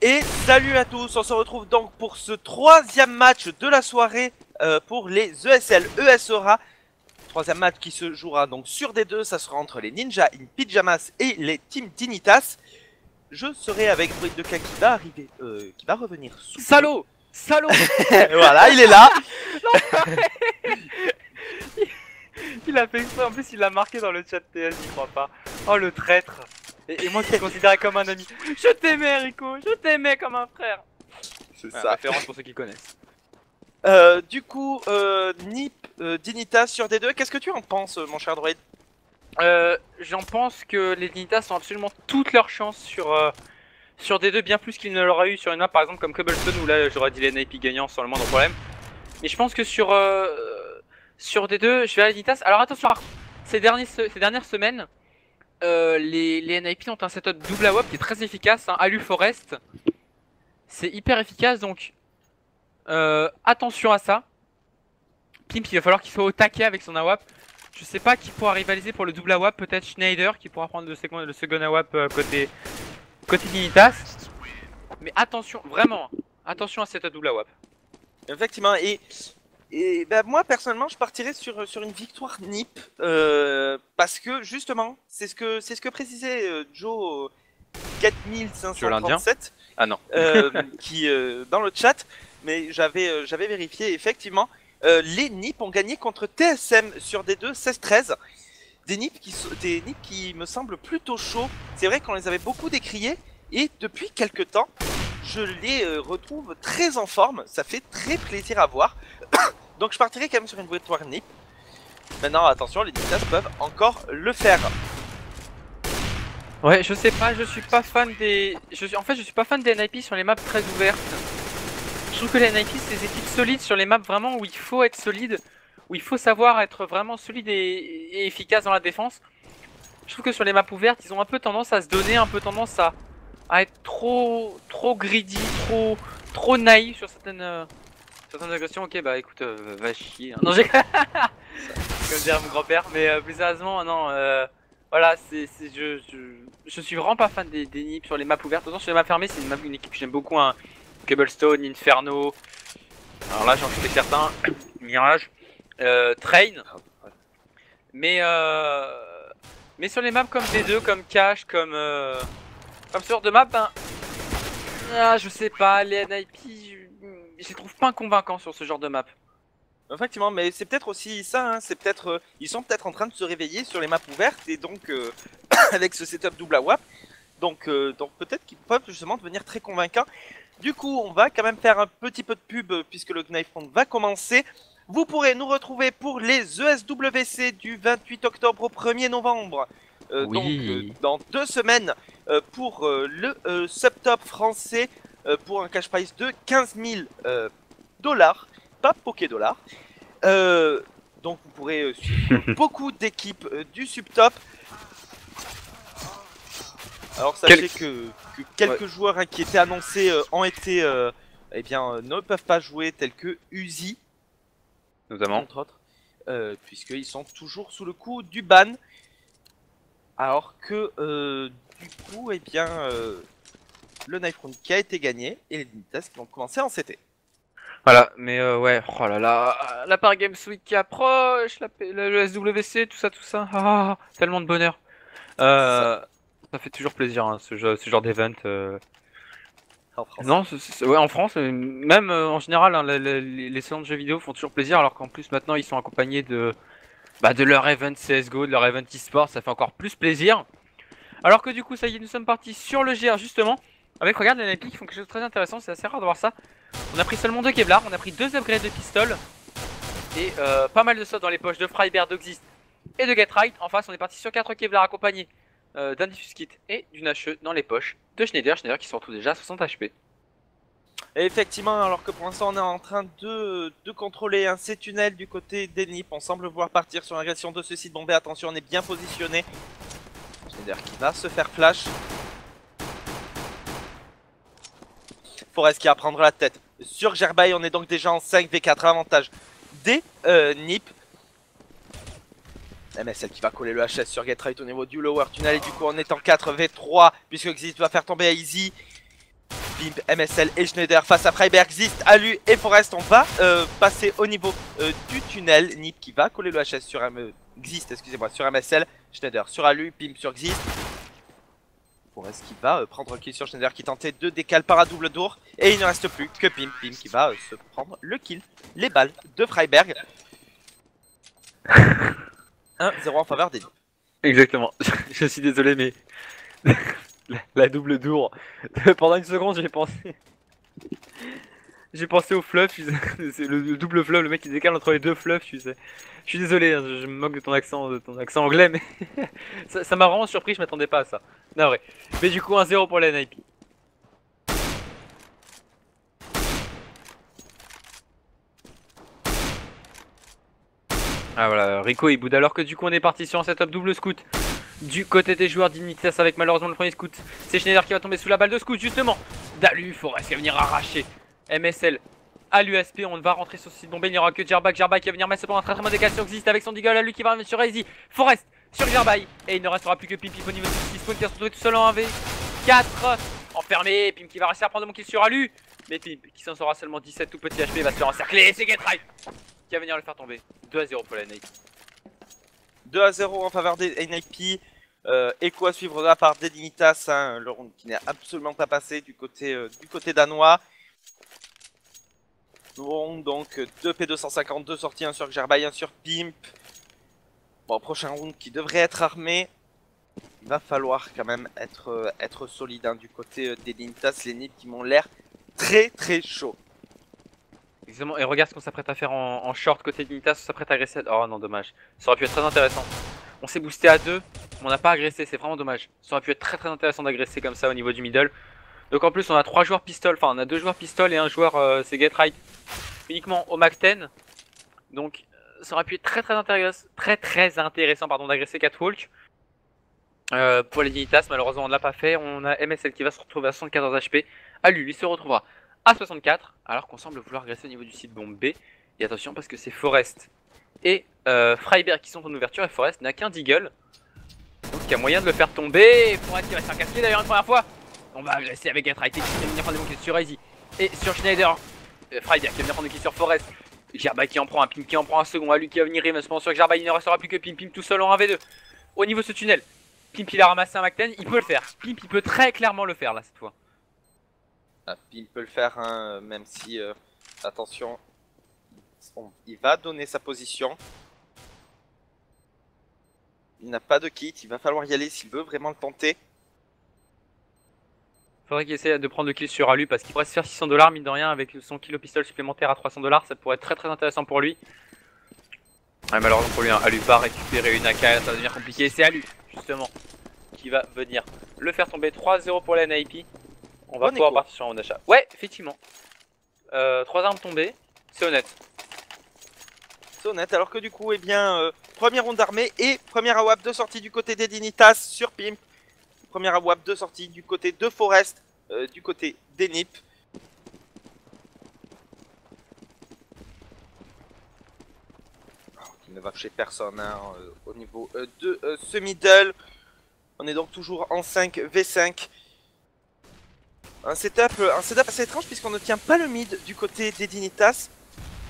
Et salut à tous, on se retrouve donc pour ce troisième match de la soirée pour les ESL ESERA. Troisième match qui se jouera donc sur D2, ça sera entre les Ninja in Pyjamas et les Team Dignitas. Je serai avec Druid de K qui va arriver, qui va revenir sous Salaud! Salaud! Voilà, il est là. Il a fait exprès, en plus il l'a marqué dans le chat TS, j'y crois pas. Oh le traître! Et moi qui le considérais comme un ami. Je t'aimais Rico, je t'aimais comme un frère! C'est Ouais, ça. référence pour ceux qui connaissent. Du coup, Nip, Dignitas sur D2, qu'est-ce que tu en penses mon cher Druid? J'en pense que les Dignitas ont absolument toutes leurs chances sur D2, bien plus qu'il ne l'aura eu sur une map par exemple comme Cobblestone où là j'aurais dit les NIP gagnants sans le moindre problème. Mais je pense que sur D2, je vais à les Dignitas. Alors attention, ces dernières semaines, les NIP ont un setup double AWP qui est très efficace, hein, Alu Forest. C'est hyper efficace donc attention à ça. Pimp, il va falloir qu'il soit au taquet avec son AWP. Je sais pas qui pourra rivaliser pour le double AWP, peut-être Schneider qui pourra prendre le second AWP côté Dignitas. Mais attention, vraiment, attention à cette double AWP. Effectivement, et bah, moi personnellement je partirais sur une victoire NIP parce que justement c'est ce que précisait Joe 4537 ah non. qui dans le chat, mais j'avais vérifié effectivement les NIP ont gagné contre TSM sur D2 16-13. Des NIP qui me semblent plutôt chauds. C'est vrai qu'on les avait beaucoup décriés et depuis quelques temps je les retrouve très en forme, ça fait très plaisir à voir. Donc je partirai quand même sur une victoire NIP. Maintenant attention, les Dignitas peuvent encore le faire. Ouais, je sais pas, je suis pas fan des... En fait je suis pas fan des NIP sur les maps très ouvertes. Je trouve que les NIP c'est des équipes solides sur les maps vraiment où il faut être solide, où il faut savoir être vraiment solide et efficace dans la défense. Je trouve que sur les maps ouvertes, ils ont un peu tendance à se donner, un peu tendance à être trop greedy, trop naïf sur certaines agressions. Ok, bah écoute, va chier. Hein. Non, j'ai comme dire mon grand-père, mais plus sérieusement, non. Voilà, je suis vraiment pas fan des NIP sur les maps ouvertes. Autant sur les maps fermées, c'est une équipe que j'aime beaucoup. Hein. Cobblestone, Inferno. Alors là, j'en fais certains. Mirage, Train. Mais sur les maps comme D2, comme Cash, comme ce genre de map, ben, je sais pas, les NIP, je les trouve pas convaincants sur ce genre de map. Effectivement, mais c'est peut-être aussi ça, hein, c'est peut-être ils sont peut-être en train de se réveiller sur les maps ouvertes et donc avec ce setup double AWP, donc peut-être qu'ils peuvent justement devenir très convaincants. Du coup, on va quand même faire un petit peu de pub puisque le Knife Round va commencer. Vous pourrez nous retrouver pour les ESWC du 28 octobre au 1er novembre. Oui. Donc dans 2 semaines pour le subtop français pour un cash prize de 15 000 dollars, pas Poké dollars. Donc vous pourrez suivre beaucoup d'équipes du subtop. Alors sachez que quelques joueurs hein, qui étaient annoncés ont été eh bien ne peuvent pas jouer tels que Uzi Notamment entre autres puisqu'ils sont toujours sous le coup du ban. Alors que du coup eh bien le Knife Round qui a été gagné et les Dignitas qui vont commencer en CT. Voilà, mais ouais, oh là là, la Paris Games Week qui approche, le SWC, tout ça, tellement de bonheur. Ça fait toujours plaisir, hein, ce genre d'event. En France. Non, ouais, en France, même en général, hein, les salons de jeux vidéo font toujours plaisir, alors qu'en plus maintenant ils sont accompagnés de leur event CSGO, de leur event e-sport, ça fait encore plus plaisir. Alors que du coup, ça y est, nous sommes partis sur le GR justement, avec, regarde, les NIP qui font quelque chose de très intéressant, c'est assez rare de voir ça. On a pris seulement 2 Kevlar, on a pris 2 upgrades de pistol, et pas mal de sauts dans les poches de Freiberg, d'Oxist et de Get Right. En face, on est parti sur 4 Kevlar accompagnés d'un Diffuse Kit et d'une HE dans les poches de Schneider qui sont tous déjà à 60 HP. Et effectivement, alors que pour l'instant on est en train de contrôler un C-tunnel du côté des NIP, on semble vouloir partir sur l'agression de ce site bombé. Attention, on est bien positionné. Schneider qui va se faire flash. Forest qui va prendre la tête sur Gerbaï. On est donc déjà en 5v4 avantage des NIP. MSL qui va coller le HS sur Get Right au niveau du lower tunnel. Et du coup on est en 4v3 puisque Exit va faire tomber Easy. Pimp, MSL et Schneider face à Freiberg, Xist, Alu et Forest. On va passer au niveau du tunnel. Nip qui va coller le HS sur Xist, excusez-moi, sur MSL, Schneider sur Alu, Pimp sur Xist. Forest qui va prendre un kill sur Schneider qui tentait de décaler par un double tour. Et il ne reste plus que Pimp, Pimp qui va se prendre le kill, les balles de Freiberg. 1-0 en faveur des Nip. Exactement, je suis désolé mais la double tour, pendant une seconde j'ai pensé au fluff, c'est le double fluff, le mec qui décale entre les deux fluffs, tu sais. Je suis désolé, hein, je me moque de ton accent anglais, mais ça m'a vraiment surpris, je m'attendais pas à ça. Non, vrai. Mais du coup 1-0 pour la NIP. Ah voilà, Rico il boude alors que du coup on est parti sur un setup double scout. Du côté des joueurs d'Initas avec malheureusement le premier scout. C'est Schneider qui va tomber sous la balle de scout justement. Dalu, Forest qui va venir arracher. MSL à l'USP, on va rentrer sur ce site bombé, il n'y aura que Djerbak qui va venir mettre cependant un très bon dégât sur Xist avec son deagle à lui qui va revenir sur Easy. Forest sur Djerbak et il ne restera plus que Pimp au niveau de 6 Spawn qui va se retrouver tout seul en 1v. 4 enfermé, Pimp qui va réussir à prendre mon kill sur Alu. Mais Pimp qui s'en sera seulement 17 tout petit HP va se faire encercler, c'est Getry qui va venir le faire tomber. 2-0 pour la NIP. 2-0 en faveur des NIP. Echo à suivre de la part d'Edinitas, hein, le round qui n'est absolument pas passé du côté danois. Nous aurons donc 2 P250, 2 sorties, 1 sur Djerbak, 1 sur Pimp. Bon, prochain round qui devrait être armé. Il va falloir quand même être solide hein, du côté d'Edinitas, les NIP qui m'ont l'air très très chaud. Exactement, et regarde ce qu'on s'apprête à faire en short côté d'Initas, on s'apprête à agresser. Oh non, dommage. Ça aurait pu être très intéressant. On s'est boosté à 2, mais on n'a pas agressé, c'est vraiment dommage. Ça aurait pu être très très intéressant d'agresser comme ça au niveau du middle. Donc en plus on a 3 joueurs pistol, enfin on a 2 joueurs pistol et un joueur c'est Get Right uniquement au Mac 10. Donc ça aurait pu être très très intéressant d'agresser Catwalk. Pour les Dignitas, malheureusement on ne l'a pas fait. On a MSL qui va se retrouver à 74 HP. Lui se retrouvera à 64, alors qu'on semble vouloir agresser au niveau du site bombe B. Et attention parce que c'est Forest et Freiberg qui sont en ouverture et Forest n'a qu'un deagle. Donc il y a moyen de le faire tomber. Forest qui va se faire casquer d'ailleurs une première fois. On va agresser avec Get Right qui va venir prendre des kills sur Easy et sur Schneider. Freiberg qui va venir prendre des kills sur Forest. Djerbak qui en prend un, Pimp qui en prend un second. Lui qui va venir rive, cependant sur Djerbak il ne restera plus que Pimp tout seul en 1v2. Au niveau de ce tunnel, Pimp il a ramassé un Mac 10, il peut le faire. Pimp il peut très clairement le faire là cette fois. Ah, Pimp peut le faire hein, même si attention, il va donner sa position. Il n'a pas de kit, il va falloir y aller s'il veut vraiment le tenter. Faudrait qu'il essaie de prendre le kill sur Alu parce qu'il pourrait se faire $600 mine de rien avec son kill au pistolet supplémentaire à $300, ça pourrait être très intéressant pour lui. Ouais, malheureusement pour lui, hein, Alu va récupérer une AK, ça va devenir compliqué. C'est Alu justement qui va venir le faire tomber. 3-0 pour la NIP. On va pouvoir partir sur un achat. Ouais, effectivement. 3 armes tombées, c'est honnête. C'est honnête, alors que du coup, eh bien, premier round d'armée et première AWAP de sortie du côté des Dignitas sur Pimp. Première AWAP de sortie du côté de Forest, du côté des NIP. Il ne va toucher personne hein, au niveau de ce middle. On est donc toujours en 5v5. Un setup assez étrange puisqu'on ne tient pas le mid du côté des Dignitas.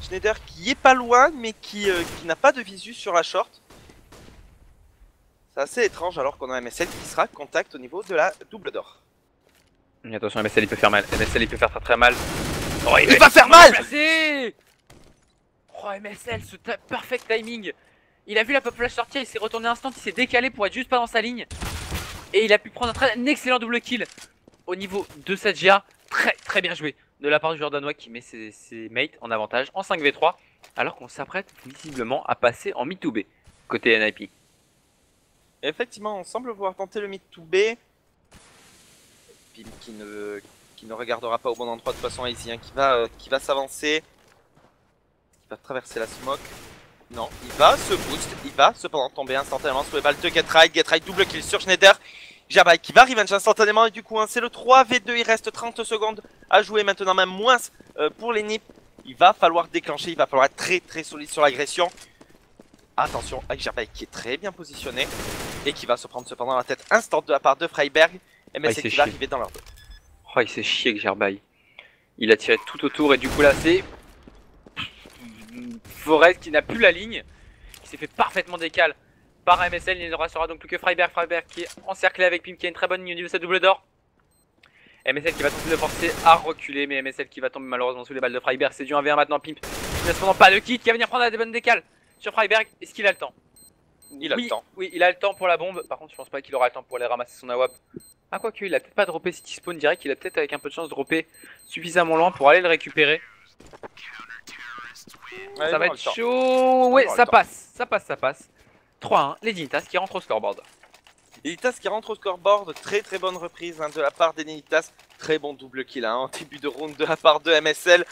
Schneider qui est pas loin mais qui n'a pas de visu sur la short. C'est assez étrange alors qu'on a un MSL qui sera contact au niveau de la double d'or. Attention, MSL il peut faire mal. MSL il peut faire très mal. Oh, il va faire mal. Oh MSL, ce perfect timing. Il a vu la pop flash sortir, il s'est retourné instant, il s'est décalé pour être juste pas dans sa ligne. Et il a pu prendre un excellent double kill au niveau de cette GA. Très bien joué de la part du joueur danois qui met ses mates en avantage en 5v3. Alors qu'on s'apprête visiblement à passer en mid to B côté NIP. Effectivement, on semble vouloir tenter le mid to B. Pimp qui ne regardera pas au bon endroit de toute façon, Easy hein, qui va s'avancer. Il va traverser la smoke. Non, il va se boost, il va cependant tomber instantanément sous les balles de Get Right double kill sur Schneider. Djerbak qui va revenge instantanément et du coup hein, c'est le 3v2, il reste 30 secondes à jouer maintenant, même moins pour les NIP. Il va falloir déclencher, il va falloir être très solide sur l'agression. Attention avec Djerbak qui est très bien positionné et qui va se prendre cependant la tête instant de la part de Freiberg. MSL qui va arriver dans leur dos. Oh, il s'est chié avec Gerbaï. Il a tiré tout autour et du coup là c'est Forest qui n'a plus la ligne, qui s'est fait parfaitement décal par MSL. Il ne restera donc plus que Freiberg qui est encerclé avec Pim qui a une très bonne ligne au niveau de sa double d'or. MSL qui va tenter de forcer à reculer, mais MSL qui va tomber malheureusement sous les balles de Freiberg. C'est du 1v1 maintenant. Pimp qui n'a cependant pas de kit, qui va venir prendre des bonnes décales sur Freiberg. Est-ce qu'il a le temps? Il a le temps. Oui, il a le temps pour la bombe. Par contre, je pense pas qu'il aura le temps pour aller ramasser son AWP. Ah, quoique, il a peut-être pas droppé City Spawn direct. Il a peut-être, avec un peu de chance, droppé suffisamment loin pour aller le récupérer. Ouais, ça va être chaud. Ouais, ça passe. 3-1. Les Dignitas qui rentrent au scoreboard. Dignitas qui rentre au scoreboard, très bonne reprise de la part des Dignitas. Très bon double kill en début de round de la part de MSL.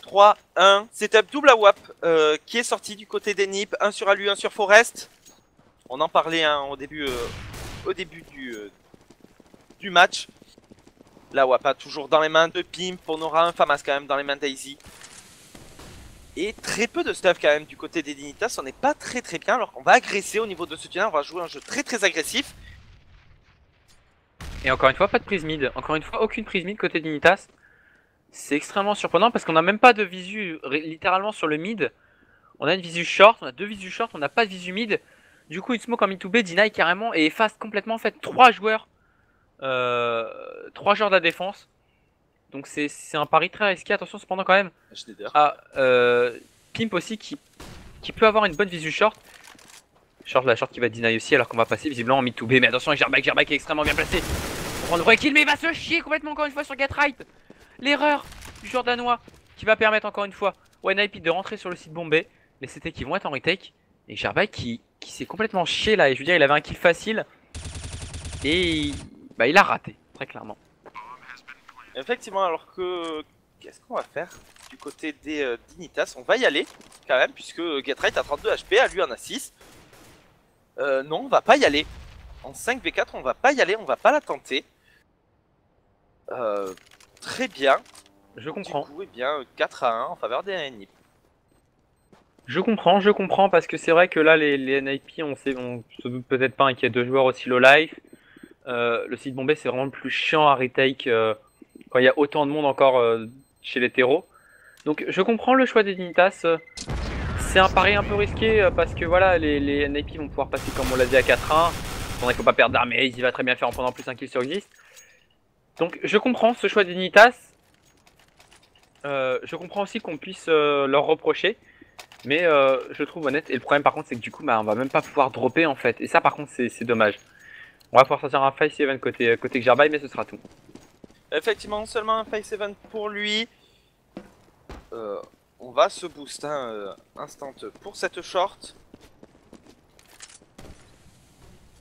3-1. Setup double AWP qui est sorti du côté des NiP. 1 sur Alu, 1 sur Forest. On en parlait au début du match. La WAPA toujours dans les mains de Pimp. On aura un Famas quand même dans les mains d'Azy. Et très peu de stuff quand même du côté des Dignitas. On n'est pas très bien alors qu'on va agresser au niveau de ce tunnel. On va jouer un jeu très agressif. Et encore une fois, pas de prise mid. Encore une fois, aucune prise mid côté Dignitas. C'est extrêmement surprenant parce qu'on n'a même pas de visu littéralement sur le mid. On a une visu short, on a 2 visu short, on n'a pas de visu mid. Du coup, une smoke en mid to B deny carrément et efface complètement en fait 3 joueurs. 3 joueurs de la défense. Donc c'est un pari très risqué. Attention cependant quand même à Pimp aussi qui peut avoir une bonne visu short. La short qui va deny aussi alors qu'on va passer visiblement en mid to B. Mais attention avec Gerbaï qui est extrêmement bien placé. Pour prendre le kill mais il va se chier complètement encore une fois sur Get-Right. L'erreur du joueur danois qui va permettre encore une fois au NIP de rentrer sur le site bombé. Les CT qui vont être en retake. Et Gerbaï qui s'est complètement chié là. Et je veux dire il avait un kill facile. Et il a raté très clairement. Effectivement, alors que qu'est-ce qu'on va faire du côté des Dignitas? On va y aller quand même puisque Get-Right a 32 HP, à lui en a 6. Non, on va pas y aller. En 5v4, on va pas y aller, on va pas la tenter. Très bien. Je comprends. Du coup, eh bien, 4-1 en faveur des NIP. Je comprends parce que c'est vrai que là les NIP on se doute peut-être pas qu'il y a 2 joueurs aussi low life. Le site bombé c'est vraiment le plus chiant à retake quand il y a autant de monde encore chez les terreaux. Donc je comprends le choix des Dignitas. C'est un pari un peu risqué parce que voilà les NIP vont pouvoir passer comme on l'a dit à 4-1. Il faut pas perdre d'armée, il va très bien faire en prenant plus un kill sur Exist. Donc je comprends ce choix des Dignitas. Je comprends aussi qu'on puisse leur reprocher. Mais je trouve honnête. Et le problème par contre c'est que du coup on va même pas pouvoir dropper en fait. Et ça par contre c'est dommage. On va pouvoir sortir un face event côté Gerbaï mais ce sera tout. Effectivement seulement un face event pour lui. On va se boost instant pour cette short.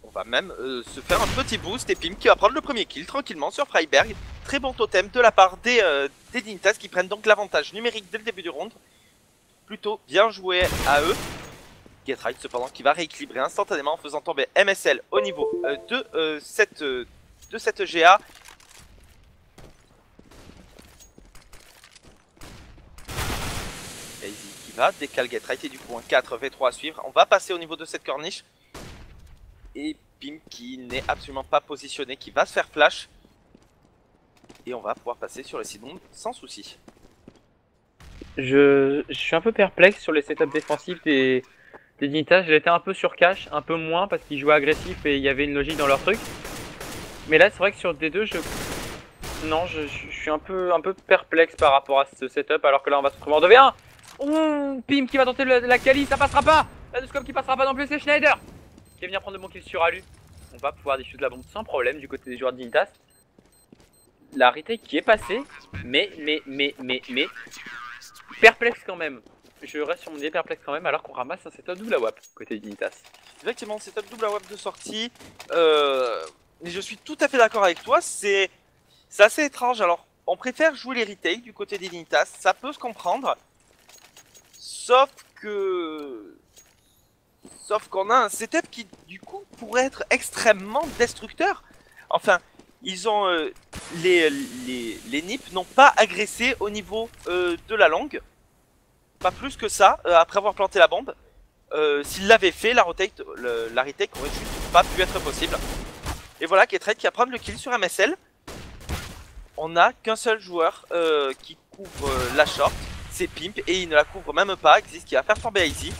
On va même se faire un petit boost et Pim qui va prendre le premier kill tranquillement sur Freiberg. Très bon totem de la part des Dignitas qui prennent donc l'avantage numérique dès le début du round. Plutôt bien joué à eux. Get-Right cependant qui va rééquilibrer instantanément en faisant tomber MSL au niveau de cette GA. Easy qui va décaler Get-Right et du coup un 4v3 à suivre. On va passer au niveau de cette corniche. Et Pim qui n'est absolument pas positionné, qui va se faire flash. Et on va pouvoir passer sur le Sidon sans souci. Je suis un peu perplexe sur les setups défensifs des Dignitas. J'étais un peu sur cash, un peu moins parce qu'ils jouaient agressif et il y avait une logique dans leur truc. Mais là c'est vrai que sur D2 je suis un peu perplexe par rapport à ce setup alors que là on va se retrouver en 2v1. Ouh, Pim qui va tenter la quali, ça passera pas. La Duscom qui passera pas non plus, c'est Schneider qui va venir prendre le bon kill sur Alu. On va pouvoir diffuser la bombe sans problème du côté des joueurs de Dignitas. La retake qui est passée, mais perplexe quand même. Je reste sur mon idée perplexe quand même alors qu'on ramasse un setup double AWP côté Dignitas. Effectivement, setup double AWP de sortie. Mais je suis tout à fait d'accord avec toi, c'est assez étrange. Alors, on préfère jouer les retakes du côté des Dignitas, ça peut se comprendre. Sauf qu'on a un setup qui, du coup, pourrait être extrêmement destructeur. Enfin, ils ont les NiP n'ont pas agressé au niveau de la longue. Pas plus que ça, après avoir planté la bombe. S'ils l'avaient fait, la retake aurait juste pas pu être possible. Et voilà, Ketrade qui va prendre le kill sur MSL. On n'a qu'un seul joueur qui couvre la short, c'est Pimp, et il ne la couvre même pas. Existe qui va faire tomber Easy.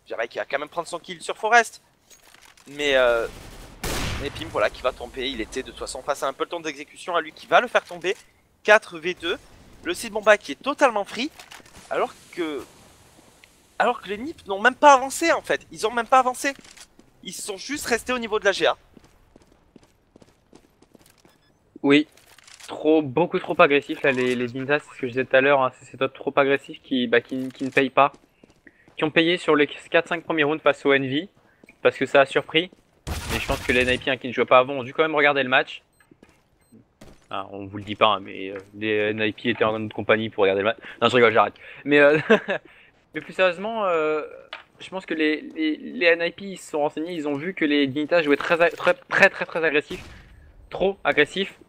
Je dirais qu'il va quand même prendre son kill sur Forest. Mais Pimp, voilà, qui va tomber. Il était de toute façon face à un peloton d'exécution à lui qui va le faire tomber. 4v2. Le Sid Bomba qui est totalement free. Alors que les Nips n'ont même pas avancé en fait. Ils ont même pas avancé. Ils sont juste restés au niveau de la GA. Oui. Beaucoup trop agressif là, les Dintas, c'est ce que je disais tout à l'heure, hein, c'est ces top trop agressifs qui ne payent pas. Qui ont payé sur les 4-5 premiers rounds face au Envy, parce que ça a surpris. Mais je pense que les NIP qui ne jouaient pas avant ont dû quand même regarder le match. Ah, on vous le dit pas, hein, mais les NIP étaient en notre compagnie pour regarder le match. Non, je rigole, j'arrête. Mais, mais plus sérieusement, je pense que les NIP ils se sont renseignés, ils ont vu que les Dignitas jouaient très agressifs. Trop agressifs.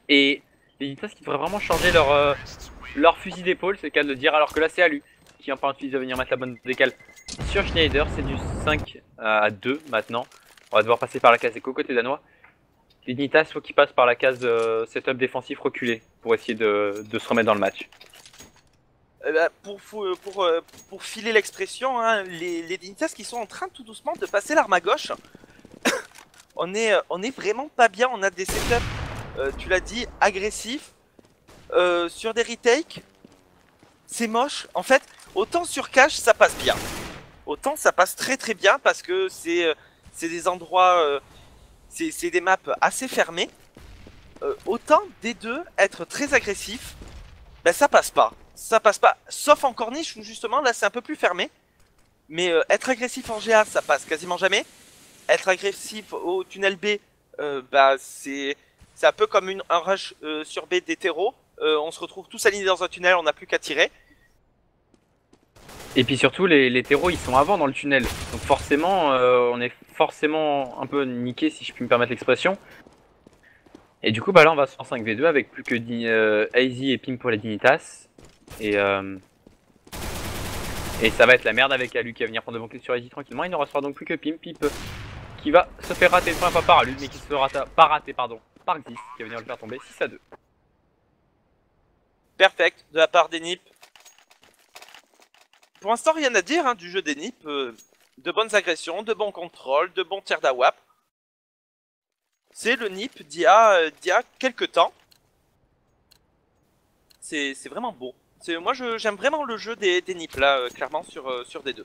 Et les Dignitas qui devraient vraiment changer leur fusil d'épaule, c'est le cas de le dire, alors que là c'est Alu qui en parle de venir mettre la bonne décale sur Schneider. C'est du 5 à 2 maintenant. On va devoir passer par la case éco côté danois. Les Dignitas, il faut qu'ils passent par la case setup défensif reculé pour essayer de se remettre dans le match. Pour filer l'expression, hein, les Dignitas qui sont en train tout doucement de passer l'arme à gauche. on est vraiment pas bien. On a des setups, tu l'as dit, agressifs. Sur des retakes, c'est moche. En fait, autant sur cache ça passe bien. Autant ça passe très bien parce que c'est des endroits, c'est des maps assez fermées. Autant des deux être très agressif, ben ça passe pas. Ça passe pas. Sauf en corniche où justement là c'est un peu plus fermé. Mais être agressif en GA ça passe quasiment jamais. Être agressif au tunnel B, bah c'est un peu comme un rush sur B d'hétéro. On se retrouve tous alignés dans un tunnel, on n'a plus qu'à tirer. Et puis surtout les terreaux ils sont avant dans le tunnel. Donc forcément on est forcément un peu niqué si je puis me permettre l'expression. Et du coup bah là on va en 5v2 avec plus que Easy et Pimp pour les Dignitas. Et ça va être la merde avec Alu qui va venir prendre le bon clé sur Easy tranquillement. Il ne restera donc plus que Pimp qui va se faire rater une fois pas par Alu mais qui se fera pas rater pardon par Xis qui va venir le faire tomber 6-2. Perfect de la part des Nips. Pour l'instant rien à dire hein, du jeu des Nips. De bonnes agressions, de bons contrôles, de bons tirs d'AWAP. C'est le Nip d'il y a quelques temps. C'est vraiment beau. Moi j'aime vraiment le jeu des Nips là, clairement sur D2.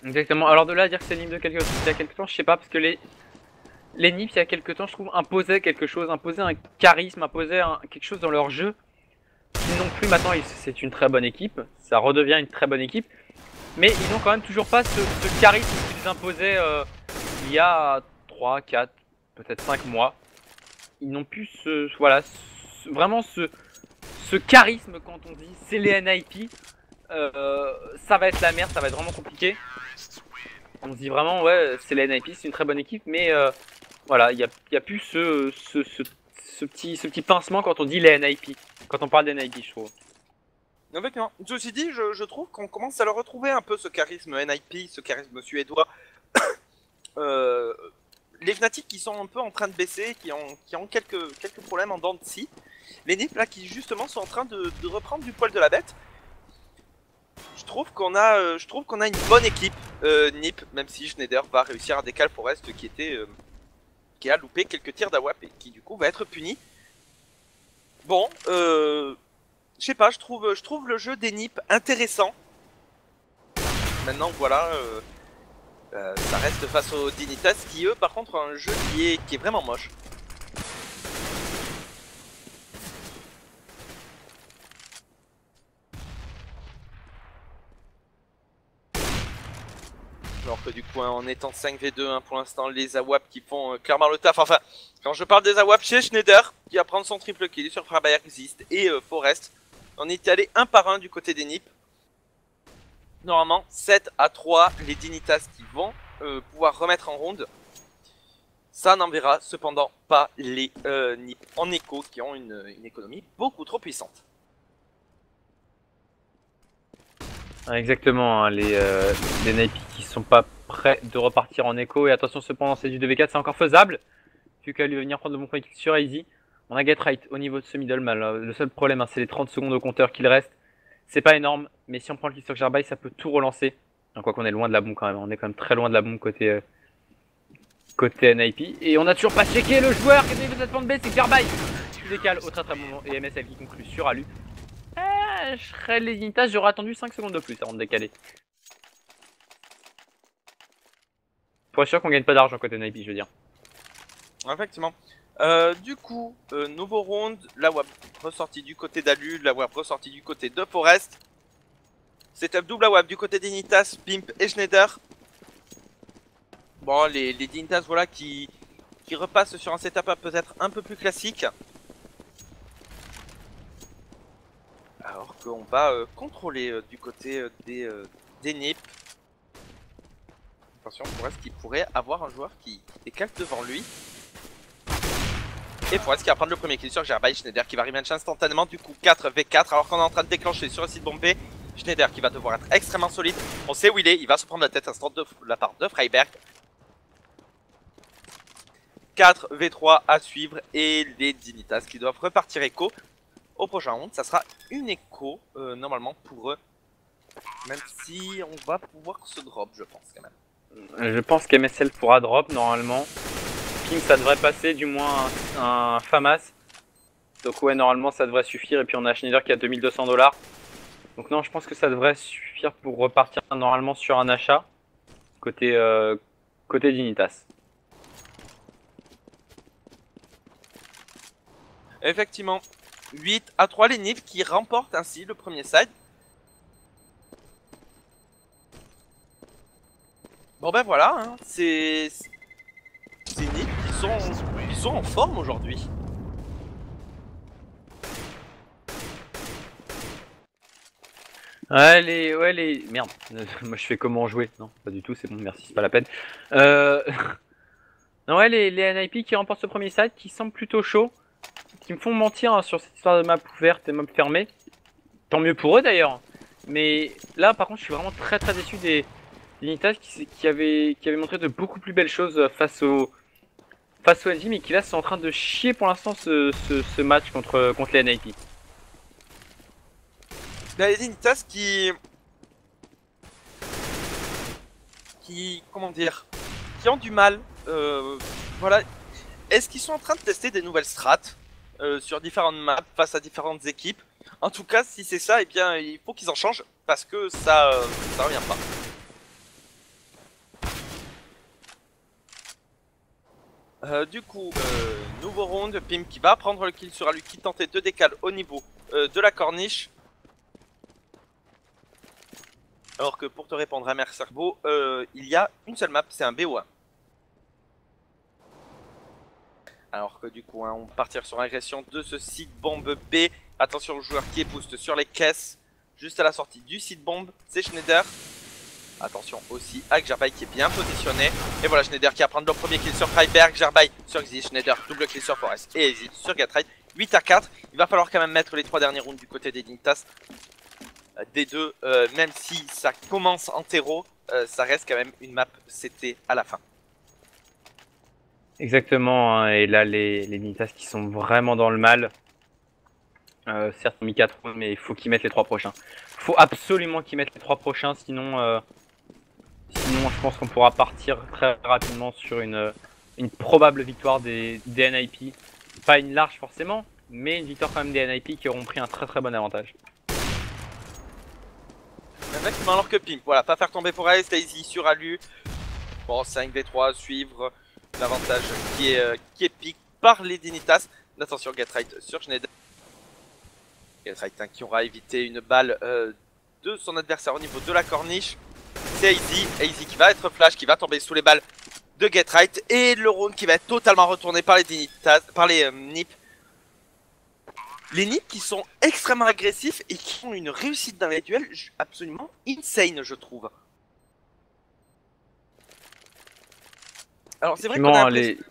Exactement, alors de là à dire que c'est le Nip de il y a quelques temps, je sais pas, parce que les Nips il y a quelques temps je trouve imposaient quelque chose, imposaient un charisme, imposaient quelque chose dans leur jeu. Non plus maintenant c'est une très bonne équipe, ça redevient une très bonne équipe. Mais ils n'ont quand même toujours pas ce charisme qu'ils imposaient il y a 3, 4, peut-être 5 mois. Ils n'ont plus vraiment ce charisme quand on dit c'est les NIP. Ça va être la merde, ça va être vraiment compliqué. On se dit vraiment ouais c'est les NIP, c'est une très bonne équipe. Mais voilà, il y a plus ce petit pincement quand on dit les NIP. Quand on parle des NIP je trouve. Effectivement. Ceci dit, je trouve qu'on commence à le retrouver un peu ce charisme NIP, ce charisme suédois. Les Fnatic qui sont un peu en train de baisser, qui ont quelques problèmes en dents de scie. Les Nips là qui justement sont en train de reprendre du poil de la bête. Je trouve qu'on a une bonne équipe Nip, même si Schneider va réussir à décaler Forest qui a loupé quelques tirs d'AWAP et qui du coup va être puni. Bon, je sais pas, je trouve le jeu des Nips intéressant. Maintenant, voilà, ça reste face aux Dignitas qui, eux, par contre, ont un jeu qui est vraiment moche. Alors que du coup, hein, en étant 5v2, hein, pour l'instant, les AWAP qui font clairement le taf. Enfin, quand je parle des AWAP chez Schneider, qui va prendre son triple kill sur Frabayer Exist et Forest, on est allé un par un du côté des Nips. Normalement, 7-3, les Dignitas qui vont pouvoir remettre en ronde. Ça n'enverra cependant pas les Nips en écho qui ont une économie beaucoup trop puissante. Exactement, hein, les Nipey qui sont pas prêts de repartir en écho. Et attention, cependant, c'est du 2v4, c'est encore faisable. Vu qu'elle va venir prendre le bon point sur Easy. On a Get Right au niveau de ce middle mal. Le seul problème, hein, c'est les 30 secondes au compteur qu'il reste. C'est pas énorme, mais si on prend le kill sur Jarby, ça peut tout relancer. Quoi qu'on est loin de la bombe quand même, on est quand même très loin de la bombe côté NIP. Et on a toujours pas checké le joueur qui est de cette bande B, c'est Jarby. Je décale au très très bon moment et MSL qui conclut sur Alu. Je serais les Dignitas, j'aurais attendu 5 secondes de plus avant de décaler. Pour être sûr qu'on gagne pas d'argent côté NIP, je veux dire. Effectivement. Du coup, nouveau round, la WAP ressortie du côté d'Alu, la WAP ressortie du côté de Forest. Setup double WAP du côté d'Initas, Pimp et Schneider. Bon, les Dignitas, voilà, qui repassent sur un setup peut-être un peu plus classique. Alors qu'on va contrôler du côté des NIP. Attention, Forest qui pourrait avoir un joueur qui décale devant lui. Et Forest qui va prendre le premier kill sur Jarby. Schneider qui va rematch instantanément. Du coup 4v4 alors qu'on est en train de déclencher sur le site bombé. Schneider qui va devoir être extrêmement solide. On sait où il va se prendre la tête instant de la part de Freiberg. 4v3 à suivre et les Dignitas qui doivent repartir écho. Au prochain round, ça sera une écho normalement pour eux. Même si on va pouvoir se drop, je pense quand même. Je pense qu'MSL pourra drop normalement. Ping ça devrait passer, du moins un FAMAS. Donc ouais, normalement ça devrait suffire. Et puis on a Schneider qui a 2200 $. Donc non, je pense que ça devrait suffire pour repartir normalement sur un achat. Côté Dignitas. Effectivement, 8-3 les NIP qui remportent ainsi le premier side. Bon ben voilà, hein, c'est NIP qui sont en forme aujourd'hui. Ouais, merde, moi je fais comment jouer? Non, pas du tout, c'est bon, merci, c'est pas la peine. Non, ouais, les NIP qui remportent ce premier side, qui semblent plutôt chauds, qui me font mentir hein, sur cette histoire de map ouverte et map fermée. Tant mieux pour eux d'ailleurs. Mais là, par contre, je suis vraiment très très déçu des Dignitas qui avaient montré de beaucoup plus belles choses face au NG, mais qui là sont en train de chier pour l'instant ce match contre les NIP. Les Dignitas comment dire, qui ont du mal. Voilà. Est-ce qu'ils sont en train de tester des nouvelles strats sur différentes maps face à différentes équipes? En tout cas, si c'est ça, eh bien, il faut qu'ils en changent parce que ça revient pas. Du coup, nouveau round, Pim qui va prendre le kill sur Alu qui tentait de décaler au niveau de la corniche. Alors que pour te répondre à Mercerbo, il y a une seule map, c'est un BO1. Alors que du coup, hein, on va partir sur l'agression de ce site bombe B. Attention au joueur qui est boost sur les caisses. Juste à la sortie du site bombe, c'est Schneider. Attention aussi à Jarby qui est bien positionné. Et voilà Schneider qui va prendre le premier kill sur Freiberg. Jarby sur Easy, Schneider double kill sur Forest et Easy sur Gatride. 8-4. Il va falloir quand même mettre les 3 derniers rounds du côté des Dignitas. Des deux, même si ça commence en terreau, ça reste quand même une map CT à la fin. Exactement, hein, et là les Dignitas qui sont vraiment dans le mal. Certes, on mis 4 rounds, mais il faut qu'ils mettent les 3 prochains. Faut absolument qu'ils mettent les 3 prochains, sinon je pense qu'on pourra partir très rapidement sur une probable victoire des NIP. Pas une large forcément, mais une victoire quand même des NIP qui auront pris un très très bon avantage. Exactement, alors que Pimp, voilà, pas faire tomber Forest, Easy sur Alu. Bon, 5v3 à suivre, l'avantage qui est pique par les Dignitas. Attention, Gatride sur Schneider. Gatride hein, qui aura évité une balle de son adversaire au niveau de la corniche. C'est Easy qui va être flash, qui va tomber sous les balles de Gatride. Et le round qui va être totalement retourné par les Dignitas, par les NIP. Les NIP qui sont extrêmement agressifs et qui ont une réussite dans les duels absolument insane, je trouve. Alors c'est vrai qu'on a l'impression...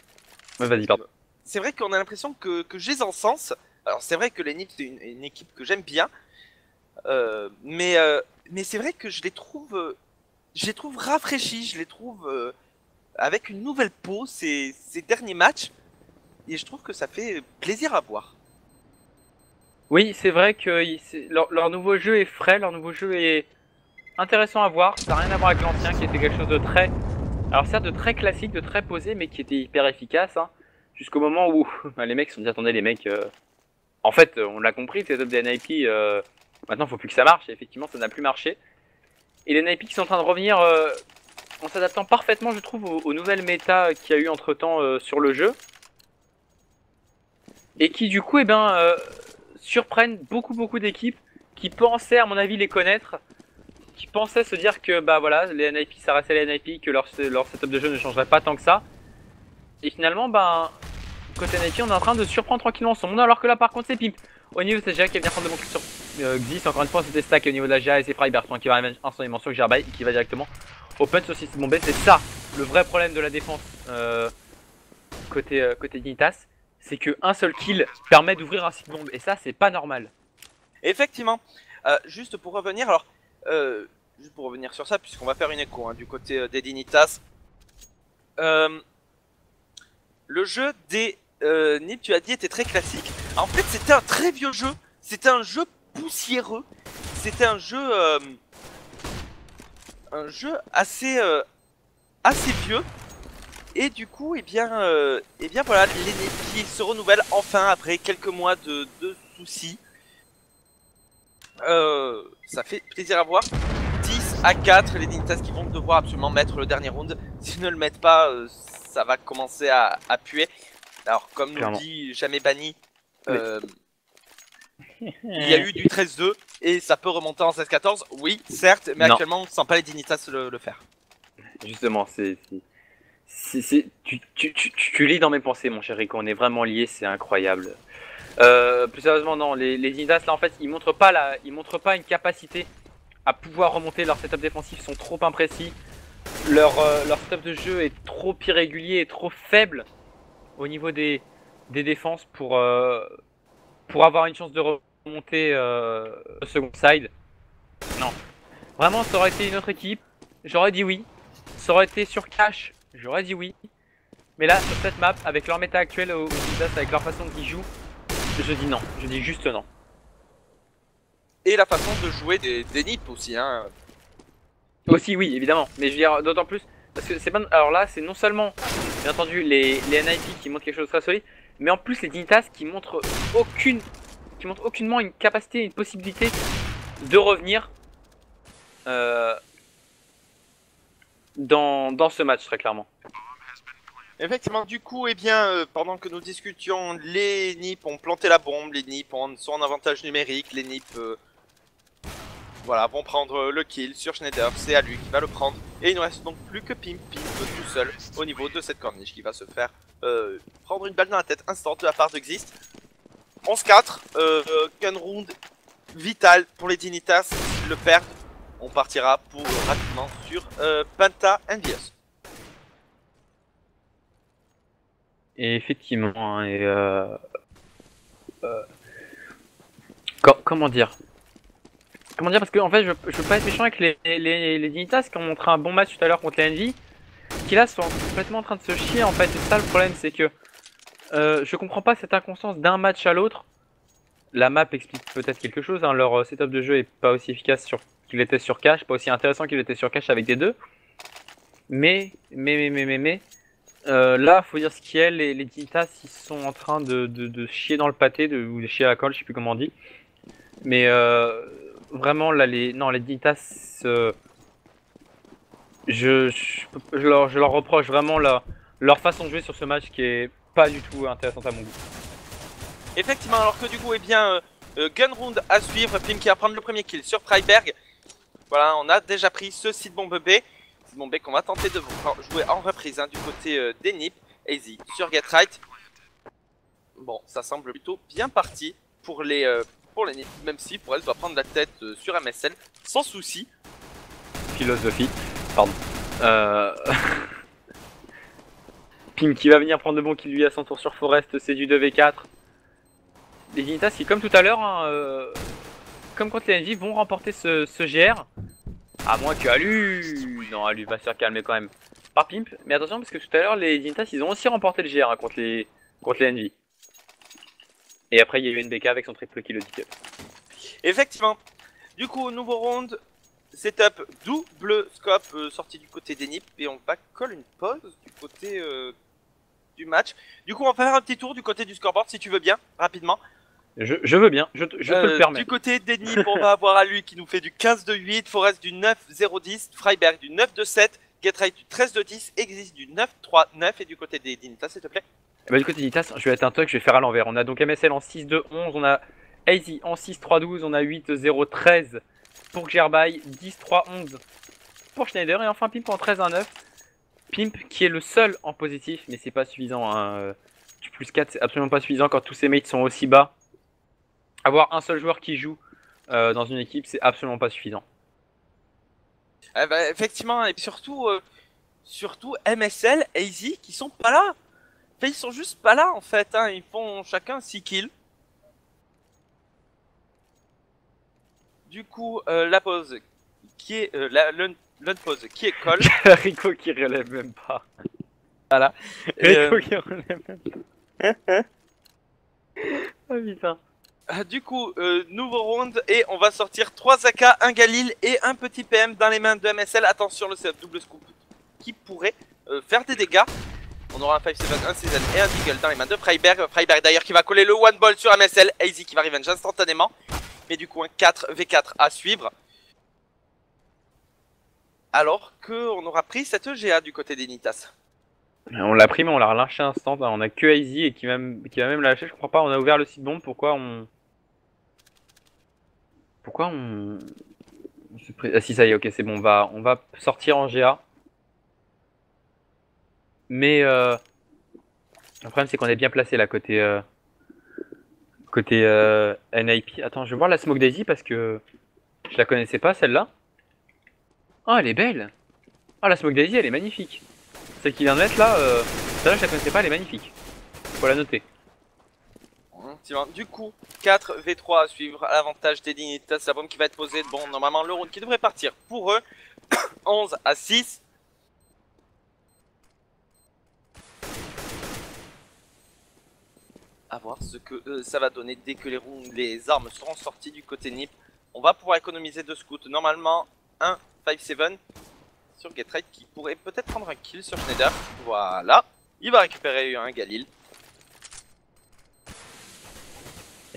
Ouais, vas-y, pardon. C'est vrai qu'on a l'impression que j'ai en sens. Alors c'est vrai que les NIP c'est une équipe que j'aime bien. Mais mais c'est vrai que je les trouve rafraîchis, je les trouve avec une nouvelle peau ces derniers matchs, et je trouve que ça fait plaisir à voir. Oui, c'est vrai que leur nouveau jeu est frais, leur nouveau jeu est intéressant à voir. Ça n'a rien à voir avec l'ancien qui était quelque chose de très... Alors certes de très classique, de très posé, mais qui était hyper efficace. Hein, jusqu'au moment où les mecs se sont dit, attendez les mecs... En fait, on l'a compris, le setup des NIP, maintenant il faut plus que ça marche, et effectivement ça n'a plus marché. Et les NIP qui sont en train de revenir en s'adaptant parfaitement, je trouve, aux nouvelles méta qu'il y a eu entre temps sur le jeu. Et qui du coup, surprennent beaucoup d'équipes qui pensaient, à mon avis, les connaître, qui pensaient se dire que bah voilà, les NIP ça restait les NIP, que leur setup de jeu ne changerait pas tant que ça. Et finalement, côté NIP, on est en train de surprendre tranquillement son monde, alors que là par contre c'est Pimp. Au niveau de CGA qui vient prendre le bon clic sur Xis, encore une fois c'était stack au niveau de la GA et c'est Freiberg qui va instantanément sur Gerbai qui va directement au punch sur 6 bombé. C'est ça le vrai problème de la défense côté Dignitas, c'est que un seul kill permet d'ouvrir un site bombe et ça c'est pas normal. Effectivement, juste pour revenir, alors, juste pour revenir sur ça, puisqu'on va faire une écho du côté des Dignitas. Le jeu des NiP, tu as dit, était très classique. En fait, c'était un très vieux jeu. C'était un jeu poussiéreux. C'était un jeu assez vieux. Et du coup, voilà, les NiP qui se renouvellent enfin après quelques mois de soucis. Ça fait plaisir à voir. 10-4, les Dignitas qui vont devoir absolument mettre le dernier round. S'ils ne le mettent pas, ça va commencer à puer. Alors, comme nous le dit Jamais Banni, il y a eu du 13-2 et ça peut remonter en 16-14. Oui, certes, mais actuellement, on ne sent pas les Dignitas le faire. Justement, tu lis dans mes pensées, mon cher Rico. On est vraiment liés, c'est incroyable. Plus sérieusement, non, les Dignitas là en fait ils montrent pas une capacité à pouvoir remonter. Leur setup défensif sont trop imprécis. Leur setup de jeu est trop irrégulier et trop faible au niveau des défenses pour avoir une chance de remonter au second side. Non, vraiment ça aurait été une autre équipe, j'aurais dit oui. Ça aurait été sur cash, j'aurais dit oui. Mais là sur cette map avec leur méta actuelle aux Dignitas, avec leur façon qu'ils jouent, je dis non, je dis juste non. Et la façon de jouer des NiP aussi, hein. Aussi oui, évidemment, mais je veux dire d'autant plus, parce que c'est pas... Alors là, c'est non seulement, bien entendu, les NIP qui montrent quelque chose de très solide, mais en plus les Dignitas qui montrent aucunement une capacité, une possibilité de revenir dans ce match, très clairement. Effectivement, du coup, pendant que nous discutions, les NiP ont planté la bombe, les NiP sont en avantage numérique, les NiP voilà, vont prendre le kill sur Schneider, c'est à lui qui va le prendre. Et il ne reste donc plus que Pimp tout seul au niveau de cette corniche qui va se faire prendre une balle dans la tête instant de la part de Xist. 11-4, gun round vital pour les Dignitas, s'ils le perdent, on partira pour rapidement sur Penta Envious. Et effectivement, comment dire, parce que en fait je veux pas être méchant avec les Dignitas qui ont montré un bon match tout à l'heure contre les Envy, qui là sont complètement en train de se chier en fait. Et ça le problème, c'est que je comprends pas cette inconstance d'un match à l'autre. La map explique peut-être quelque chose, hein. Leur setup de jeu est pas aussi efficace qu'il était sur cache, pas aussi intéressant qu'il était sur cache avec des deux. Mais là, faut dire ce qu'il y a, les Dignitas ils sont en train de chier dans le pâté, ou de chier à la colle, je sais plus comment on dit. Mais vraiment là, les Dignitas, je leur reproche vraiment leur façon de jouer sur ce match qui est pas du tout intéressante à mon goût. Effectivement, alors que du coup, gun round à suivre, Pim qui va prendre le premier kill sur Freiberg. Voilà, on a déjà pris ce site bombe B. Site bombe B qu'on va tenter de jouer en reprise du côté des NiP. Easy sur Get Right. Bon, ça semble plutôt bien parti pour les NiP, même si pour elle doit prendre la tête sur MSL sans souci. Philosophie, pardon. Pim qui va venir prendre le bon kill lui à son tour sur Forest, c'est du 2v4. Les Dignitas qui, comme tout à l'heure, comme contre les Envy, vont remporter ce GR. À moins que Alu... Non, Alu va se faire calmer quand même par Pimp. Mais attention parce que tout à l'heure, les Dignitas, ils ont aussi remporté le GR hein, contre les Envy. Et après, il y a eu NBK avec son triple kill au DK. Effectivement. Du coup, nouveau round. Setup double scope sorti du côté des NiP. Et on va coller une pause du côté du match. Du coup, on va faire un petit tour du côté du scoreboard si tu veux bien, rapidement. Je veux bien, je peux le permettre. Du côté des NiP, on va avoir Alu qui nous fait du 15-2-8, Forest du 9-0-10, Freiberg du 9-2-7, Getright du 13-2-10, Exist du 9-3-9 et du côté des Dignitas, s'il te plaît. Bah, du côté d'Itas, je vais être un tuck, je vais faire à l'envers. On a donc MSL en 6-2-11, on a AZ en 6-3-12, on a 8-0-13 pour Gerbai, 10-3-11 pour Schneider et enfin Pimp en 13-1-9. Pimp qui est le seul en positif, mais c'est pas suffisant. Hein. Du plus 4, c'est absolument pas suffisant quand tous ses mates sont aussi bas. Avoir un seul joueur qui joue dans une équipe, c'est absolument pas suffisant. Bah, effectivement, et puis surtout MSL, AZ qui sont pas là. Enfin, ils sont juste pas là en fait, hein. Ils font chacun 6 kills. Du coup, la pause qui est l'unpause qui est call. Rico qui relève même pas. Voilà. Rico qui relève même pas. Oh putain. Du coup, nouveau round et on va sortir 3 AK, un Galil et un petit PM dans les mains de MSL. Attention, le setup double scoop qui pourrait faire des dégâts. On aura un 5-7, un Season et un Deagle dans les mains de Freiberg. Freiberg d'ailleurs qui va coller le one ball sur MSL. AZ qui va revenge instantanément. Mais du coup un 4v4 à suivre. Alors qu'on aura pris cette GA du côté des Nitas. On l'a pris mais on l'a relâché instant. On a que AZ et qui va même la lâcher. Je crois pas. On a ouvert le site bombe. Pourquoi on... Ah si ça y est, ok c'est bon. On va sortir en GA. Mais le problème c'est qu'on est bien placé là côté NIP. Attends, je vais voir la Smoke Daisy parce que je la connaissais pas celle-là. Oh elle est belle. Oh la Smoke Daisy elle est magnifique. Celle qui vient de mettre là, celle-là je la connaissais pas, elle est magnifique. Faut la noter. Du coup, 4v3 à suivre à l'avantage des Dignitas. La bombe qui va être posée. Bon, normalement le round qui devrait partir pour eux. 11-6. À voir ce que ça va donner dès que les armes seront sorties du côté NiP. On va pouvoir économiser 2 scouts. Normalement, un 5-7 sur Getright qui pourrait peut-être prendre un kill sur Schneider. Voilà. Il va récupérer un Galil.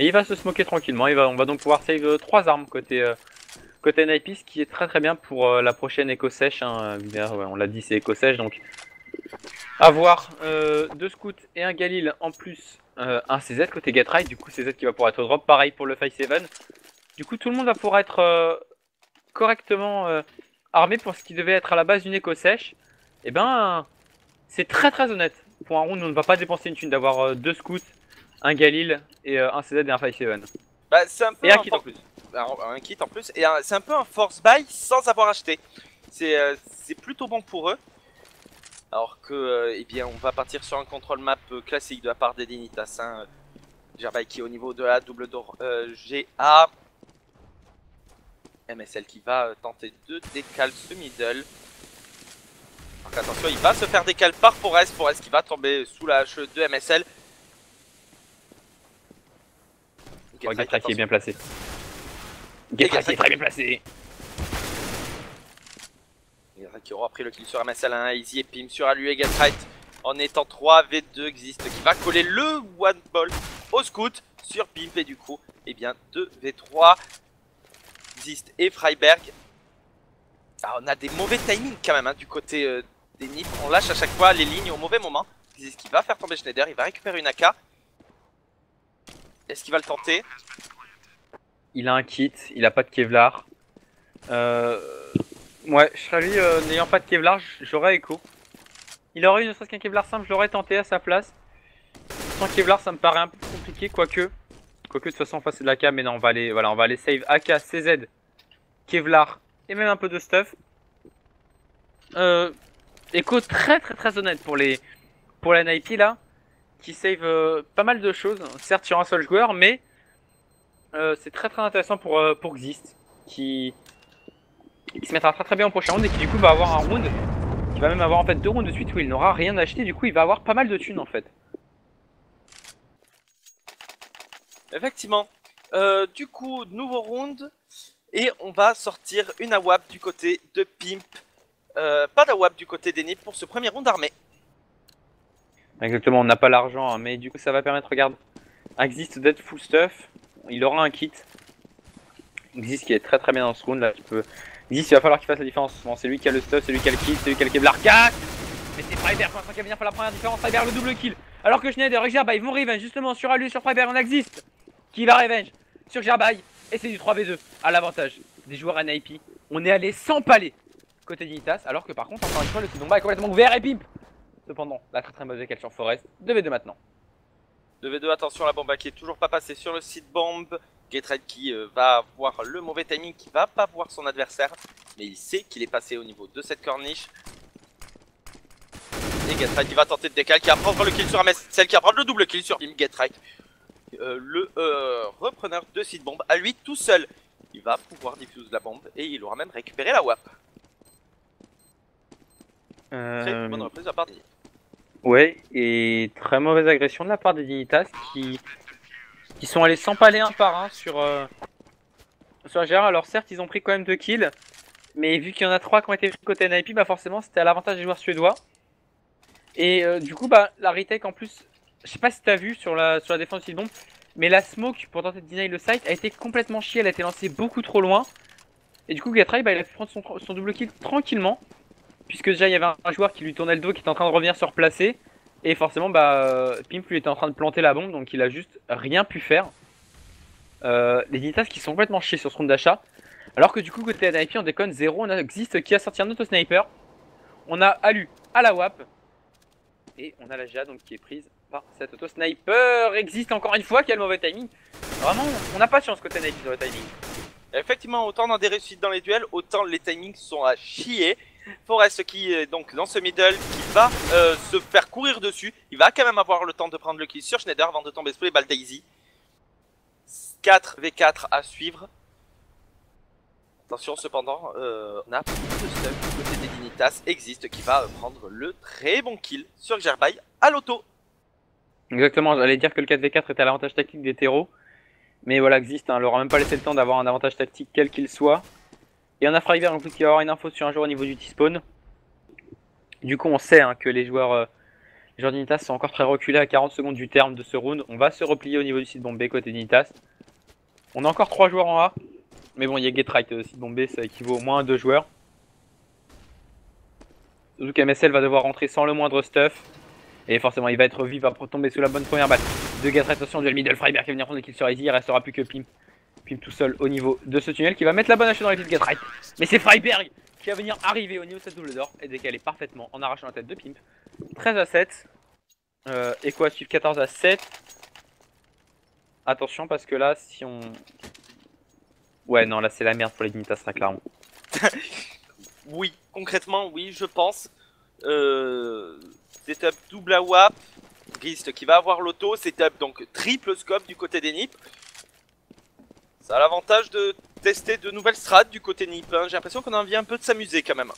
Et il va se smoker tranquillement. On va donc pouvoir save 3 armes côté NIP, ce qui est très très bien pour la prochaine éco-sèche. Hein. Ouais, on l'a dit, c'est éco-sèche donc. Avoir 2 scouts et un Galil en plus. Un CZ côté Getright, du coup CZ qui va pouvoir être au drop, pareil pour le 5-7. Du coup tout le monde va pouvoir être correctement armé pour ce qui devait être à la base une éco sèche. Et ben c'est très très honnête. Pour un round on ne va pas dépenser une thune d'avoir 2 scouts, un Galil et un CZ et un 5-7. Bah, c'est un peu et un kit en plus. Un kit en plus et c'est un peu un force buy sans avoir acheté. C'est plutôt bon pour eux. Alors que, eh bien, on va partir sur un contrôle map classique de la part des Dignitas. Hein. Gerbai qui est au niveau de la double door GA. MSL qui va tenter de décaler ce middle. Donc attention, il va se faire décaler par Forest. Forest qui va tomber sous la hache de MSL. Getright qui est bien placé. Getright qui est très bien placé. Qui aura pris le kill sur MSL, hein, Easy et Pim sur Alu et Getright en étant 3v2 Exist qui va coller le one ball au scout sur Pimp et du coup et bien 2v3 Exist et Freiberg. Alors, on a des mauvais timings quand même hein, du côté des NiP, on lâche à chaque fois les lignes au mauvais moment. Exist qui va faire tomber Schneider, il va récupérer une AK. Est-ce qu'il va le tenter? Il a un kit, il a pas de Kevlar. Ouais, je serais lui, n'ayant pas de Kevlar, j'aurais écho. Il aurait eu ne serait-ce qu'un Kevlar simple, je l'aurais tenté à sa place. Sans Kevlar, ça me paraît un peu compliqué, quoique. Quoique de toute façon, en face c'est de l'AK, mais non, on va aller save AK, CZ, Kevlar et même un peu de stuff. Écho très très très honnête pour la NIP là, qui save pas mal de choses, certes sur un seul joueur, mais c'est très très intéressant pour Exist, qui qui se mettra très très bien au prochain round et qui du coup va avoir un round, qui va même avoir en fait 2 rounds de suite où il n'aura rien acheté, du coup il va avoir pas mal de thunes en fait. Effectivement. Du coup, nouveau round. Et on va sortir une AWAP du côté de Pimp. Pas d'AWAP du côté des Nips pour ce premier round armé. Exactement, on n'a pas l'argent, hein, mais du coup ça va permettre, regarde, Exist Dead Full Stuff, il aura un kit. Exist qui est très très bien dans ce round là, tu peux... Exist il va falloir qu'il fasse la différence, bon, c'est lui qui a le stuff, c'est lui qui a le kit, c'est lui qui a le Kevlar 4. Mais c'est Freiberg pour l'instant qui va venir faire la première différence, Freiberg le double kill. Alors que Schneider et Gerbai vont revenge justement sur Alu et sur Freiberg, on Exist qui va revenge sur Gerbai. Et c'est du 3v2 à l'avantage des joueurs NIP. On est allé sans palais côté Dignitas, alors que par contre encore une fois le Sidonba est complètement ouvert et Pimp. Cependant, la très très mauvaise décale sur Forest, 2v2 maintenant. 2v2, attention, la bombe qui est toujours pas passée sur le site bombe. Getride qui va voir le mauvais timing, qui va pas voir son adversaire, mais il sait qu'il est passé au niveau de cette corniche. Et Getride qui va tenter de décaler, qui va prendre le kill sur MSL, qui va prendre le double kill sur Pimp. Getride, le repreneur de site bombe, à lui tout seul. Il va pouvoir diffuser la bombe et il aura même récupéré la WAP. Très bonne reprise de la part des Nips. Ouais, et très mauvaise agression de la part des Dignitas qui sont allés s'empaler un par un sur la GR. Alors certes ils ont pris quand même 2 kills, mais vu qu'il y en a 3 qui ont été pris côté NIP, bah forcément c'était à l'avantage des joueurs suédois. Et du coup bah la retake en plus, je sais pas si t'as vu sur la défense de bombe, mais la smoke pour tenter de deny le site a été complètement chiée, elle a été lancée beaucoup trop loin. Et du coup Getride bah, il a pu prendre son double kill tranquillement. Puisque déjà il y avait un joueur qui lui tournait le dos qui était en train de revenir se replacer. Et forcément bah Pimp lui était en train de planter la bombe, donc il a juste rien pu faire. Les Dignitas qui sont complètement chiés sur ce round d'achat. Alors que du coup côté NIP on déconne 0, on a Exist qui a sorti un auto-sniper. On a Alu à la WAP. Et on a la GA donc qui est prise par cet auto-sniper. Exist encore une fois qui a le mauvais timing. Vraiment on n'a pas de chance côté NIP sur le timing. Effectivement, autant dans des réussites dans les duels, autant les timings sont à chier. Forest qui est donc dans ce middle, qui va se faire courir dessus. Il va quand même avoir le temps de prendre le kill sur Schneider avant de tomber sous les balles d'Easy. 4v4 à suivre. Attention cependant, on a plus de stuff du côté des Dignitas. Exist qui va prendre le très bon kill sur Gerbai à l'auto. Exactement, j'allais dire que le 4v4 était à l'avantage tactique des terreaux. Mais voilà, Exist hein, leur a même pas laissé le temps d'avoir un avantage tactique quel qu'il soit. Et on a Freiberg en plus qui va avoir une info sur un joueur au niveau du T-spawn. Du coup on sait hein, que les joueurs Dignitas sont encore très reculés à 40 secondes du terme de ce round. On va se replier au niveau du site bombé côté Dignitas. On a encore 3 joueurs en A. Mais bon il y a Getride, site bombé ça équivaut au moins à 2 joueurs. Surtout qu'MSL va devoir rentrer sans le moindre stuff. Et forcément il va être vif, va tomber sous la bonne première balle de Getride. Attention duel middle, Freiberg qui va venir prendre le kill sur Easy. Il restera plus que Pimp. Pimp tout seul au niveau de ce tunnel qui va mettre la bonne hache dans les pieds de Getride. Mais c'est Freiberg qui va venir arriver au niveau de cette double d'or et décaler parfaitement en arrachant la tête de Pimp. 13-7. Et quoi suivre 14-7. Attention parce que là si on... Ouais non là c'est la merde pour les Dignitas très clairement. Oui, concrètement oui je pense. Setup double AWAP. Grist qui va avoir l'auto. Setup donc triple scope du côté des Nips. Ça a l'avantage de tester de nouvelles strats du côté Nip. Hein. J'ai l'impression qu'on a envie un peu de s'amuser quand même.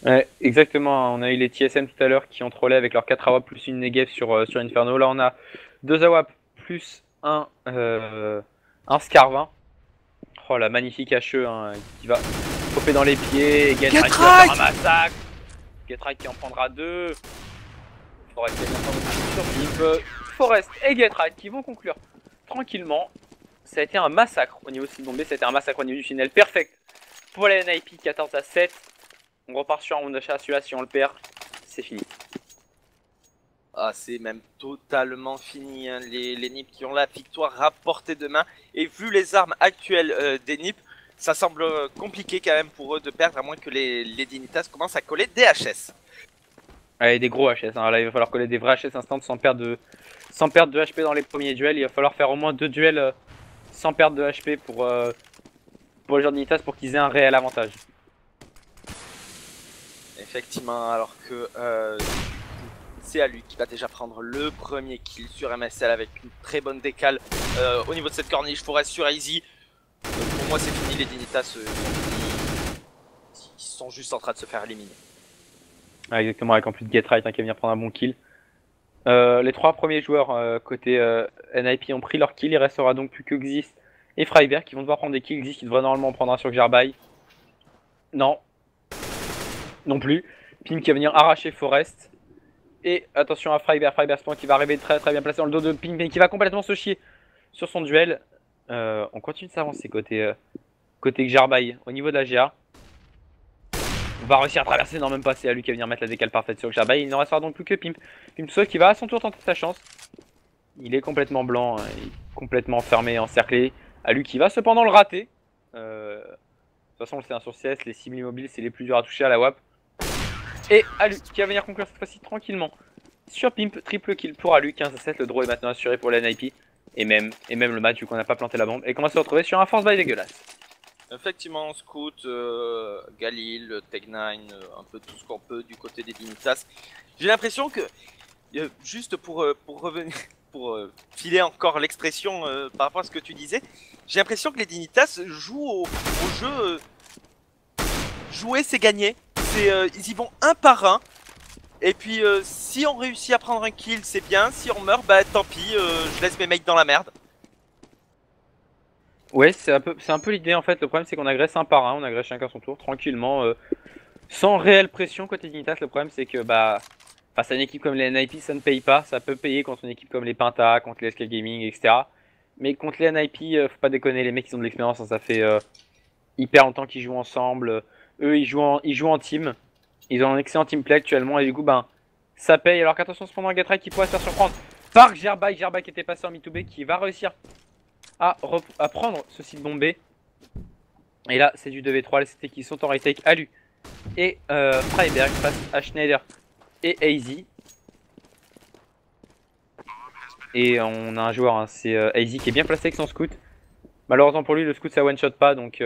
Ouais, exactement. On a eu les TSM tout à l'heure qui ont trollé avec leurs 4 AWAP plus une Negev sur Inferno. Là, on a 2 AWAP plus un Scarvin. Oh, la magnifique HE hein, qui va choper dans les pieds. Et Getride qui va faire un massacre. Getride qui en prendra 2. Forest qui sur Pimp. Forest et Getride qui vont conclure tranquillement. Ça a été un massacre au niveau de site bombé, ça a été un massacre au niveau du tunnel. Perfect pour la NIP, 14-7. On repart sur un round d'achat, celui-là si on le perd, c'est fini. Ah, c'est même totalement fini, hein. Les Nips qui ont la victoire à portée de main. Et vu les armes actuelles des Nips, ça semble compliqué quand même pour eux de perdre, à moins que les Dignitas commencent à coller des HS. Allez, des gros HS, hein. Là il va falloir coller des vrais HS instant sans perdre de HP dans les premiers duels. Il va falloir faire au moins 2 duels sans perdre de HP pour les joueurs de Dignitas pour qu'ils aient un réel avantage. Effectivement, alors que c'est à lui qui va déjà prendre le premier kill sur MSL avec une très bonne décale au niveau de cette corniche. Forest sur Easy. Pour moi c'est fini, les Dignitas sont juste en train de se faire éliminer. Ah, exactement, avec en plus de Get Right qui va venir prendre un bon kill. Les 3 premiers joueurs côté NIP ont pris leur kill, il restera donc plus que Xis et Freiberg qui vont devoir prendre des kills. Xis qui devrait normalement en prendre un sur Gerbai. Non. Non plus. Pim qui va venir arracher Forest. Et attention à Freiberg, Freiberg qui va arriver très très bien placé dans le dos de Pim, mais qui va complètement se chier sur son duel. On continue de s'avancer côté Gerbai au niveau de la GA. On va réussir à traverser, non même pas, c'est à lui qui va venir mettre la décale parfaite sur Gerbai. Il ne restera donc plus que Pimp. Pimp Soul qui va à son tour tenter sa chance. Il est complètement blanc, il est complètement fermé, encerclé. À lui qui va cependant le rater. De toute façon, c'est un sur CS, les cibles immobiles c'est les plus durs à toucher à la WAP. Et Alu qui va venir conclure cette fois-ci tranquillement sur Pimp, triple kill pour Alu, 15-7, le draw est maintenant assuré pour la NIP. Et même le match vu qu'on n'a pas planté la bombe et qu'on va se retrouver sur un force buy dégueulasse. Effectivement, Scout, Galil, Tech9, un peu tout ce qu'on peut du côté des Dignitas. J'ai l'impression que, juste pour revenir, pour filer encore l'expression par rapport à ce que tu disais, j'ai l'impression que les Dignitas jouent au jeu jouer c'est gagner. Ils y vont un par un. Et puis si on réussit à prendre un kill c'est bien, si on meurt bah tant pis, je laisse mes mates dans la merde. Ouais, c'est un peu l'idée en fait. Le problème c'est qu'on agresse un par un, on agresse chacun son tour tranquillement, sans réelle pression côté Dignitas. Le problème c'est que bah face à une équipe comme les NIP ça ne paye pas. Ça peut payer contre une équipe comme les Penta, contre les SK Gaming, etc. Mais contre les NIP, faut pas déconner, les mecs ils ont de l'expérience, hein, ça fait hyper longtemps qu'ils jouent ensemble. Eux ils jouent en team. Ils ont un excellent teamplay actuellement et du coup ben ça paye. Alors qu'attention cependant à Getride qui pourrait se faire surprendre par Gerbai qui était passé en mid-to-B qui va réussir à prendre ce site bombé. Et là c'est du 2v3, les CT qui sont en retake. Alu et Freiberg face à Schneider et AZ. Et on a un joueur, hein, c'est AZ qui est bien placé avec son scout. Malheureusement pour lui le scout ça one shot pas donc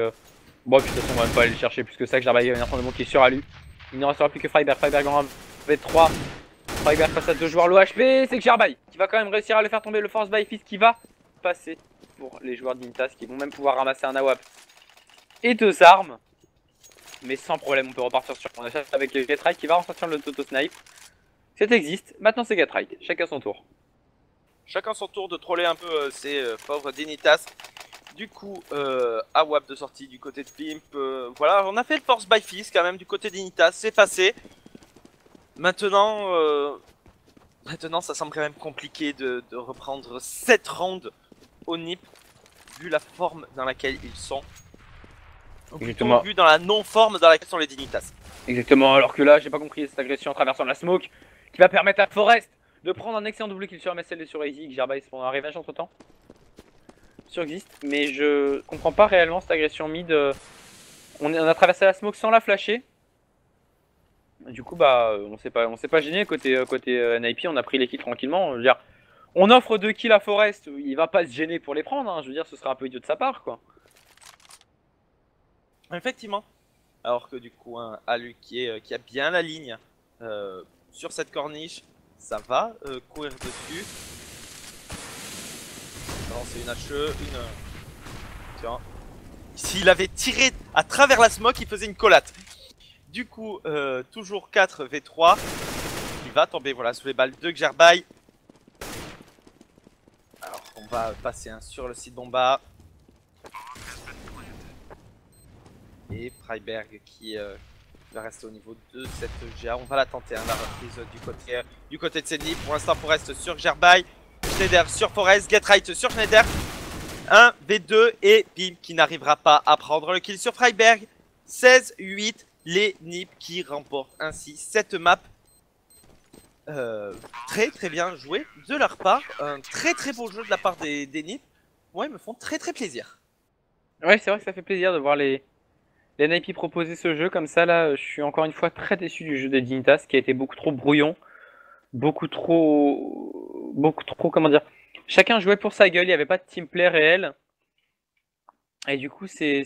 bon puis de toute façon on va même pas aller le chercher plus que ça. Que Gerbai va venir prendre le bon qui est sur Alu. Il ne restera plus que Freiberg, Freiberg en V3. Freiberg face à 2 joueurs low HP, c'est que Gerbai qui va quand même réussir à le faire tomber, le force by fist qui va passer pour les joueurs d'Intas qui vont même pouvoir ramasser un AWP et 2 armes. Mais sans problème, on peut repartir sur on achète avec Getride qui va ressortir le Toto Snipe. C'est existe, maintenant c'est Getride, chacun son tour. Chacun son tour de troller un peu ces pauvres Dignitas. Du coup, AWAP de sortie du côté de Pimp. Voilà, on a fait le force by fist quand même du côté d'Initas, c'est passé. Maintenant, ça semble quand même compliqué de reprendre 7 rounds au NIP, vu la forme dans laquelle ils sont. Ou plutôt vu dans la non-forme dans laquelle sont les Dignitas. Exactement, alors que là, j'ai pas compris cette agression en traversant la smoke qui va permettre à Forest de prendre un excellent double kill sur MSL et sur AZ. Gerbai se prend un revenge entre temps. Sur Exist, mais je comprends pas réellement cette agression mid. On a traversé la smoke sans la flasher. Du coup bah on s'est pas gêné côté NIP, on a pris les kills tranquillement. Je veux dire, on offre 2 kills à Forest, il va pas se gêner pour les prendre, hein. Je veux dire ce serait un peu idiot de sa part quoi. Effectivement. Alors que du coup un Alu qui a bien la ligne sur cette corniche, ça va courir dessus. C'est une HE, tiens. S'il avait tiré à travers la smoke, il faisait une collate. Du coup, toujours 4 V3. Il va tomber voilà, sous les balles de Gerbai. Alors, on va passer sur le site bomba. Et Freiberg qui va rester au niveau de cette GA. On va la tenter, hein, la reprise du côté de Senni. Pour l'instant, pour rester sur Gerbai. Schneider sur Forest, Getride sur Schneider. 1 V2 et Pim qui n'arrivera pas à prendre le kill sur Freiberg. 16-8, les NIP qui remportent ainsi cette map. Très très bien joué de leur part. Un très très beau jeu de la part des NIP. Ouais, ils me font très très plaisir. Ouais, c'est vrai que ça fait plaisir de voir les NIP proposer ce jeu comme ça. Là, je suis encore une fois très déçu du jeu des Dignitas qui a été beaucoup trop brouillon. Beaucoup trop, comment dire, chacun jouait pour sa gueule, il n'y avait pas de teamplay réel. Et du coup, c'est